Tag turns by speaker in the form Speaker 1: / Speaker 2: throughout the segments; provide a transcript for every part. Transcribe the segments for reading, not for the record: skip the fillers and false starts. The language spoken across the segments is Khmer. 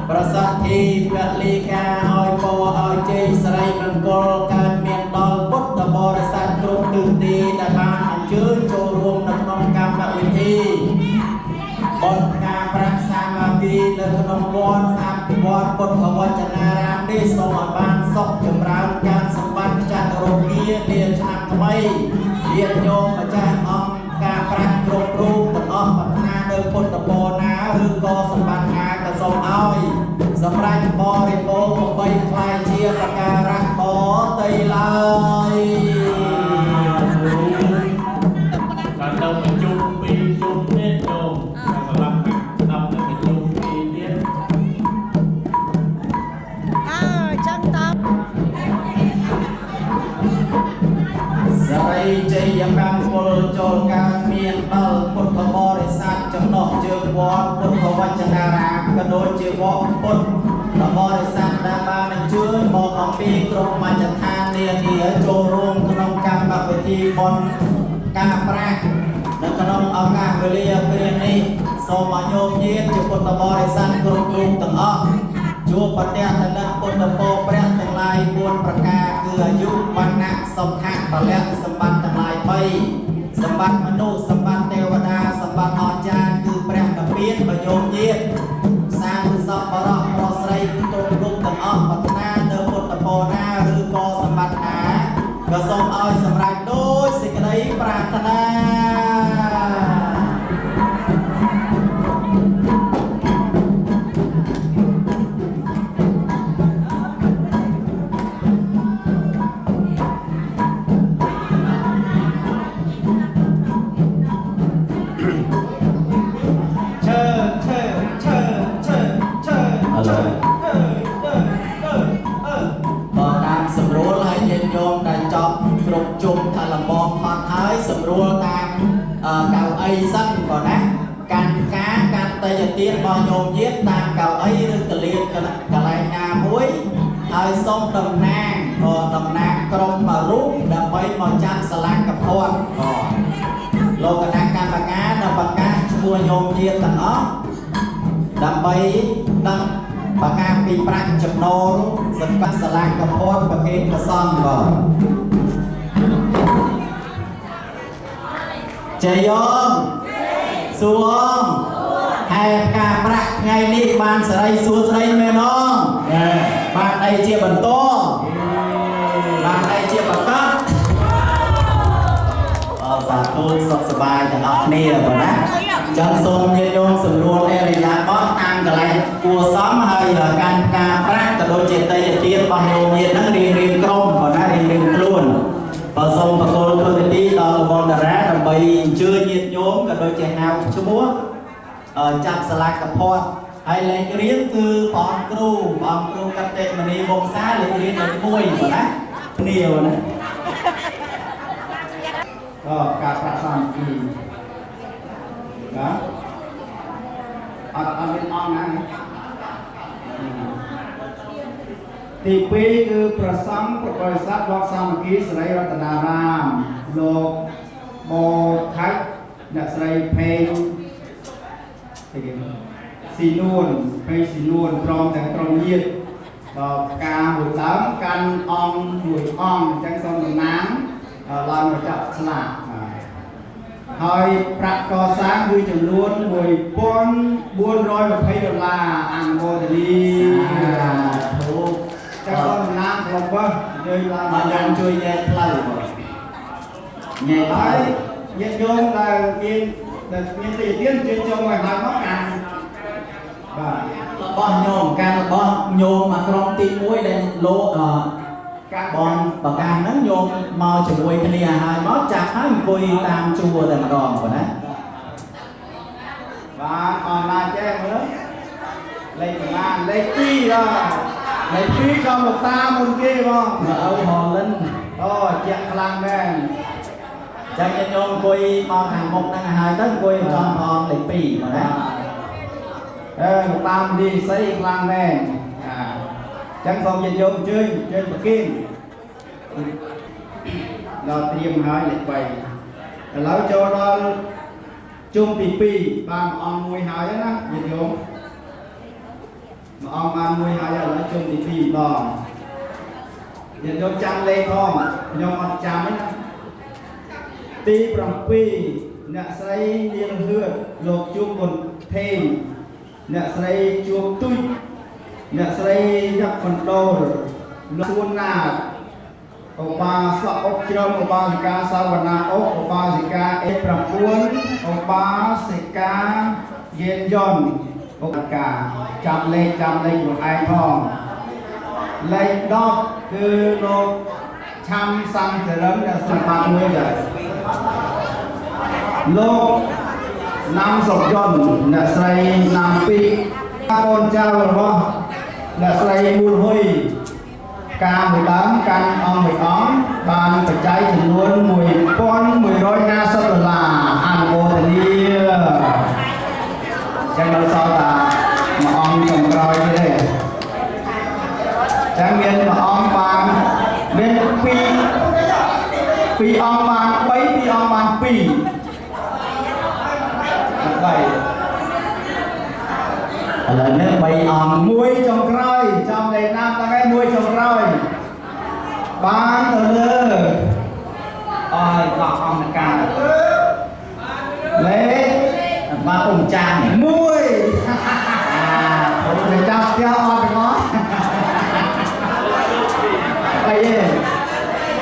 Speaker 1: ประสัทธีเปลีกาอ้อยโปอ้อยเจสไรมังกรการเมียนดอลพุทธบริษัทกรุงตื่นตีแต่บานอันชื่นโจรวมนักนองกรรมวิธีบนการประสามาวีเดินขนมวอนสามวอนพุทธวจนารามได้ส่งบานศกจำราวการสมบัติจากโรงเรียนเรียนชาติทำไมเรียนโยมอาจารย์องการประกรมรูปบนออกปัฒนาโดยพุทธโบนาหรือกสมบัติงานกระทรวงอ้อยสำหรับบริโภคใบคลายเชียร์ประการักบอตีลายการเดินไปจุ่มปีจุ่มเน็ตโยมการกำลังนำไปจุ่มปีเน็ต
Speaker 2: ช่างตาม
Speaker 1: สไลใจยังกำพลโจรการเมียนเปิลพุทธบริษัทจำนกเจือวอดพุทธวจนารามกระโดดเจือวอดพุทธบริษัทดาบาในชื่อบอกของปีกรมมาจัดทานเนียเดียโจรวมขนมกรรมแบบวิธีบนกาแปรและขนมเอางาเกลียเกลียนี้สมัยโยมเย็นจะพุทธบริษัทกรมกรุงต่างอ้อจูปฏิญาณนั้นพุทธโปเปรตทั้งหลายบนประกาศคืออายุวันนักสมหะประและสมบัติทั้งหลายไปสมบัติมนุษย์สมบัติเทวดาสมบัติอาจารย์คือเปรตตะเพียนประโยชน์เย็นสร้างคือสัพพะระปรสไลตรงลุกต่างอ้อปัฒนาเดิมพุทธโปนาหรือกสมบัติหาก็ส่งอ้อยสำหรับโดยสิ่งใดปรารถนาจุ่มทะลมองพอท้ายสำรวจตามเก่าไอ้สั้นก่อนนะการค้าการเตยเตี้ยบอโยมเย็ดตามเก่าไอ้หรือกระเลียนกระไรนามุ้ยไอ้ส้มตำนางตำนางกรมมารุ่งดำไปมาจับสลักกับพอดโลกนาการประกาศดำประกาศชัวโยมเย็ดต่างอ๋อดำไปดำประกาศปี ពីប្រាក់ចំណូលសង្កាត់សាលាកផតប្រគេនប្រសំបាទចៃយ៉ងសួងហេតុការប្រាក់ថ្ងៃនេះបានសេរីសួស្តីមែនអងបានអីជាបន្តបានអីជាបន្តសាធុសុខសប្បាយទាំងអស់គ្នាបងណាចឹងសូមញាតិញោមសម្រួលអរិយាបថតាមកន្លែងគួរសមហើយកាន់ការប្រាក់ក៏ដូចជាតេយ្យទានរបស់ញោមញាតិហ្នឹងរៀងក្រុមបងណារៀងខ្លួនបើសូមបកគោលធ្វើនាទីដល់វងតារាដើម្បីអញ្ជើញញាតិញោមក៏ដូចជាហៅឈ្មោះចាប់សាលាកផតហើយលេខរៀនគឺបងគ្រូកតេមនីវង្សាលេខរៀនលេខ1បងណាគ្នាបងណាការប្រាក់សាមគ្គីណាអត់មានអងណាទី2គឺប្រសង់ប្រកបស័ក្តិវត្តសាមគ្គីស្រីរតនារាមលោកបោខេត្តអ្នកស្រីភេងស៊ីនួនព្រមទាំងក្រុមញាតិដល់ការមួយដើមកាន់អង្គមួយអង្គអញ្ចឹងសូមតំណាងឡើងមកចាក់ស្លាកហើយប្រាក់កសាងគឺចំនួន$1420អនុមោទនីធូបចាក់តំណាងក្រុមបោះយើងឡើងមកយ៉ាងជួយញែកផ្លូវញែកហើយញាតិញោមដែលមានទីទានជឿចង់ឲ្យហើយមកកាន់បាទរបស់ញោមការរបស់ញោមមកក្រុមទី1ដែលលោកការបងបកាសហ្នឹងញោមមកជាមួយគ្នាហើយមកចាប់ហើយអង្គុយតាមជួរតែម្ដងបងណាបាទអនឡាញចេះមើលលេខប្រមាណលេខ2លេខ2ចំលោកតាមុនគេបងមកអើហលិនអូជាក់ខ្លាំងដែរ ចាំញញោមអង្គុយមកខាងមុខហ្នឹងហើយទៅអង្គុយចំផងលេខ2មកណាលោកតាមឌីស័យខ្លាំងដែរចឹងសូមញញោមអញ្ជើញប្រគិនដល់ត្រៀមហើយលេខ3ឥឡូវចូលដល់ជុំទី2បានអង្គមួយហើយណាញញោមអង្គបានមួយហើយឥឡូវជុំទី2បងញញោមចាំលេខផងខ្ញុំអត់ចាំទេណាទី7អ្នកស្រីនាងហឿតលោកជួបបុនថេងអ្នកស្រីជួបទុយអ្នកស្រីយ៉ាប់បណ្ដូលលោកសួនណាឧបាសកអុកជ្រុំឧបាសិកាសាវណ្ណាអុកឧបាសិកាអេ9ឧបាសិកាយេនយ៉នឧបការចាំលេខខ្លួនឯងផងលេខ10គឺលោកឆាំសំចរិនដែលសម្បត្តិមួយដែរលោកណាំសុកយន្តអ្នកស្រីណាំពីកូនចៅរបស់អ្នកស្រីមូលហ៊ុយការមួយដើមកាន់អង្គមួយអង្គបានបច្ច័យចំនួន$1150អនុមោទនីចឹងដល់សល់តែមួយអង្គចុងក្រោយទៀតទេចឹងមានមួយអង្គបានមាន2អង្គបាន3 2អង្គបាន2 3ឥឡូវនេះ3អង្គមួយចុងក្រោយចាំលេខណាស់តែមួយចុងក្រោយបានទៅលើអើយដល់អង្គការលេខបានអ៊ំចានមួយអូនចាប់ផ្ទះអត់ទាំងអស់អីទេ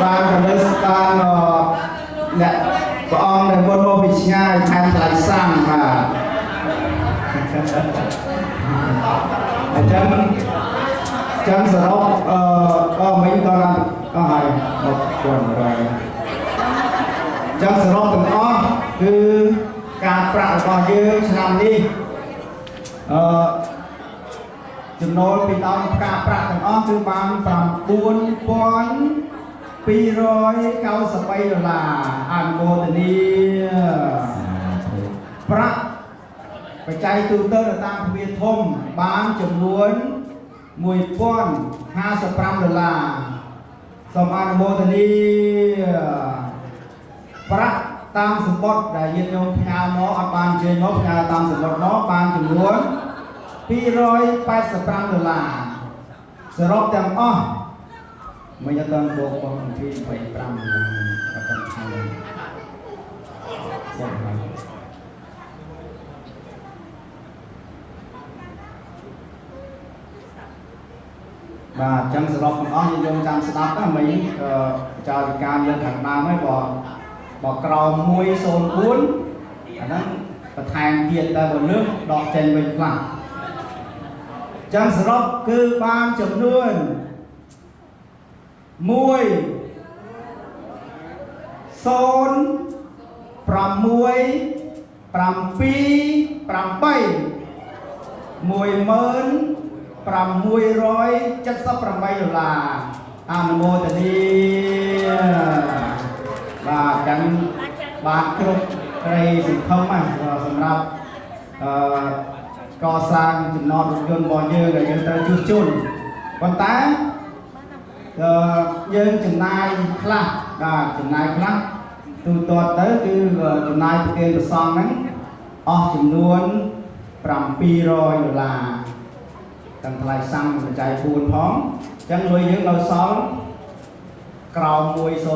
Speaker 1: បានទៅលើស្ថានអ្នកព្រះអង្គដែលមុនមកពីឆ្ងាយថែមថ្លៃសាំងបាទអញ្ចឹងសរុបមិញដល់ហើយមកគាត់ហើយអញ្ចឹងសរុបទាំងអស់គឺការប្រាក់របស់យើងឆ្នាំនេះចំណូលពីដើមការប្រាក់ទាំងអស់គឺបាន$9,293អនុមោទនីប្រាក់បច្ច័យទូទៅតាមទ្វារធំបានចំនួន$1,055សូមអនុមោទនីប្រាក់តាមសម្បត្តិដែលញាតិញោមផ្ញើមកអត់បានជើញមកផ្ញើតាមសម្បត្តិមកបានចំនួន$285 សរុបទាំងអស់មិនអត់បានបូកបងពី25ឡើងដល់តាមខែសូមហើយបាទចឹងសរុបទាំងអស់យើងចាំស្ដាប់ណាមិញក៏ចៅវិការយើងខាងដើមហើយបើក្រោម104អាហ្នឹងបន្ថែមទៀតតែបើលើកដកចេញវិញខ្លះចឹងសរុបគឺបានចំនួន1 0 6 7 8 $1678 អនុមោទនាបាទចឹងបាទគ្រប់ក្រីសង្ឃឹមសម្រាប់កសាងចំណតរថយន្តរបស់យើងដែលយើងត្រូវជួសជុលប៉ុន្តែយើងចំណាយខ្លះបាទចំណាយខ្លះទូទាត់ទៅគឺចំណាយប្រគេនព្រះសង្ឃហ្នឹងអស់ចំនួន$700ទាំងថ្លៃសាំងបច្ច័យ4ផងអញ្ចឹងលុយយើងនៅសល់ក្រោម1